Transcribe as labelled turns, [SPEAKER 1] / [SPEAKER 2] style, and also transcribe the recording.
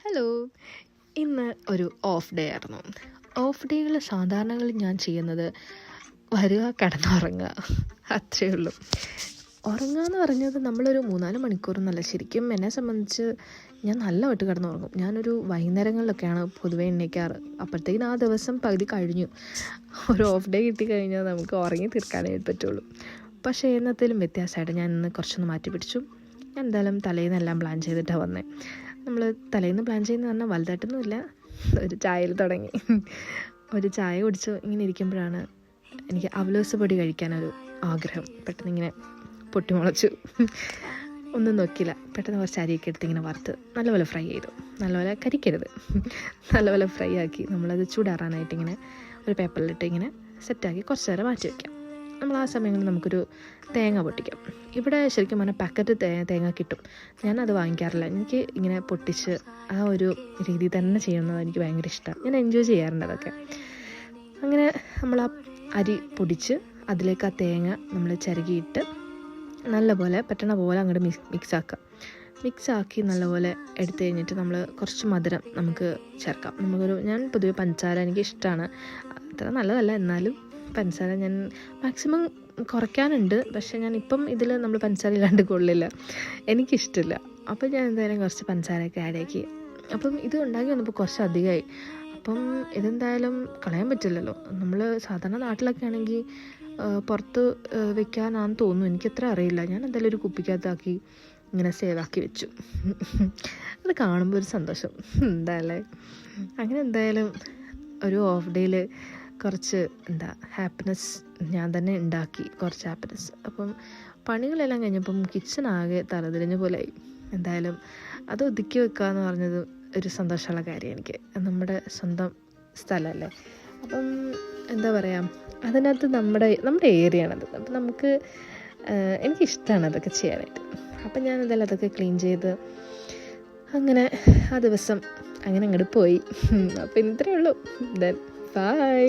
[SPEAKER 1] Hello. ഇന്ന് ഒരു off day ആയിരുന്നു. ഓഫ് ഡേകൾ സാധാരണകളിൽ ഞാൻ ചെയ്യുന്നത് വരിക, കിടന്നുറങ്ങുക, അത്രയേ ഉള്ളൂ. ഉറങ്ങുക എന്ന് പറഞ്ഞത് നമ്മളൊരു 3-4 മണിക്കൂറൊന്നുമല്ല. ശരിക്കും എന്നെ സംബന്ധിച്ച് ഞാൻ നല്ലതായിട്ട് കിടന്നുറങ്ങും. ഞാനൊരു വൈകുന്നേരങ്ങളിലൊക്കെയാണ് പൊതുവേ എണീക്കാറ്. അപ്പോഴത്തേക്കിനും ആ ദിവസം പകുതി കഴിഞ്ഞു. ഒരു ഓഫ് ഡേ കിട്ടിക്കഴിഞ്ഞാൽ നമുക്ക് ഉറങ്ങി തീർക്കാനായിട്ട് പറ്റുള്ളൂ. പക്ഷേ എന്നത്തേലും വ്യത്യാസമായിട്ട് ഞാൻ ഇന്ന് കുറച്ചൊന്ന് മാറ്റി പിടിച്ചു. ഞാൻ എന്തായാലും തലേന്ന് എല്ലാം പ്ലാൻ ചെയ്തിട്ടാണ് വന്നത്. നമ്മൾ തലേന്ന് പ്ലാൻ ചെയ്യുന്ന പറഞ്ഞാൽ വലുതായിട്ടൊന്നുമില്ല. ഒരു ചായയിൽ തുടങ്ങി. ഒരു ചായ കുടിച്ച് ഇങ്ങനെ ഇരിക്കുമ്പോഴാണ് എനിക്ക് അവലോസ് പൊടി കഴിക്കാനൊരു ആഗ്രഹം. പെട്ടെന്ന് ഇങ്ങനെ പൊട്ടിമുളച്ചു. ഒന്നും നോക്കിയില്ല. പെട്ടെന്ന് കുറച്ച് അരിയൊക്കെ എടുത്ത് ഇങ്ങനെ വറുത്ത് നല്ലപോലെ ഫ്രൈ ചെയ്തു. നല്ലപോലെ കരിക്കരുത്, നല്ലപോലെ ഫ്രൈ ആക്കി നമ്മളത് ചൂടാറാനായിട്ട് ഇങ്ങനെ ഒരു പേപ്പറിലിട്ട് ഇങ്ങനെ സെറ്റാക്കി കുറച്ച് നേരം മാറ്റി വയ്ക്കാം. നമ്മൾ ആ സമയങ്ങളിൽ നമുക്കൊരു തേങ്ങ പൊട്ടിക്കാം. ഇവിടെ ശരിക്കും പറഞ്ഞാൽ പാക്കറ്റ് തേങ്ങ കിട്ടും. ഞാനത് വാങ്ങിക്കാറില്ല. എനിക്ക് ഇങ്ങനെ പൊട്ടിച്ച് ആ ഒരു രീതി തന്നെ ചെയ്യുന്നത് എനിക്ക് ഭയങ്കര ഇഷ്ടമാണ്. ഞാൻ എൻജോയ് ചെയ്യാറുണ്ട് അതൊക്കെ. അങ്ങനെ നമ്മൾ ആ അരി പൊടിച്ച് അതിലേക്ക് ആ തേങ്ങ നമ്മൾ ചിരകിയിട്ട് നല്ലപോലെ പറ്റണ പോലെ അങ്ങോട്ട് മിക്സാക്കി നല്ലപോലെ എടുത്തു കഴിഞ്ഞിട്ട് നമ്മൾ കുറച്ച് മധുരം നമുക്ക് ചേർക്കാം. ഞാൻ പൊതുവെ പഞ്ചസാര എനിക്ക് ഇഷ്ടമാണ്. അത്ര നല്ലതല്ല, എന്നാലും പഞ്ചസാര ഞാൻ മാക്സിമം കുറയ്ക്കാനുണ്ട്. പക്ഷേ ഞാനിപ്പം ഇതിൽ നമ്മൾ പഞ്ചസാര ഇല്ലാണ്ട് കൊള്ളില്ല, എനിക്കിഷ്ടമില്ല. അപ്പം ഞാൻ എന്തായാലും കുറച്ച് പഞ്ചസാരയൊക്കെ ആഡാക്കി. അപ്പം ഇത് ഉണ്ടാക്കി വന്നപ്പോൾ കുറച്ച് അധികമായി. അപ്പം ഇതെന്തായാലും കളയാൻ പറ്റില്ലല്ലോ. നമ്മൾ സാധാരണ നാട്ടിലൊക്കെ ആണെങ്കിൽ പുറത്ത് വെക്കാനാണെന്ന് തോന്നുന്നു, എനിക്കത്ര അറിയില്ല. ഞാൻ എന്തായാലും ഒരു കുപ്പിക്കകത്താക്കി ഇങ്ങനെ സേവാക്കി വെച്ചു. അത് കാണുമ്പോൾ ഒരു സന്തോഷം എന്തായാലേ. അങ്ങനെ എന്തായാലും ഒരു ഓഫ് ഡേയിൽ കുറച്ച് ഹാപ്പിനെസ് ഞാൻ തന്നെ ഉണ്ടാക്കി, കുറച്ച് ഹാപ്പിനെസ്. അപ്പം പണികളെല്ലാം കഴിഞ്ഞപ്പം കിച്ചൺ ആകെ തലതിരിഞ്ഞ പോലെയായി. എന്തായാലും അത് ഒതുക്കി വെക്കുക എന്ന് പറഞ്ഞത് ഒരു സന്തോഷമുള്ള കാര്യം. എനിക്ക് നമ്മുടെ സ്വന്തം സ്ഥലമല്ലേ. അപ്പം എന്താ പറയുക, അതിനകത്ത് നമ്മുടെ ഏരിയയാണത്. അപ്പം നമുക്ക് എനിക്കിഷ്ടമാണ് അതൊക്കെ ചെയ്യാനായിട്ട്. അപ്പം ഞാൻ എന്തായാലും അതൊക്കെ ക്ലീൻ ചെയ്ത് അങ്ങനെ ആ ദിവസം അങ്ങനെ അങ്ങോട്ട് പോയി. അപ്പം ഇത്രയേ ഉള്ളൂ. Then bye.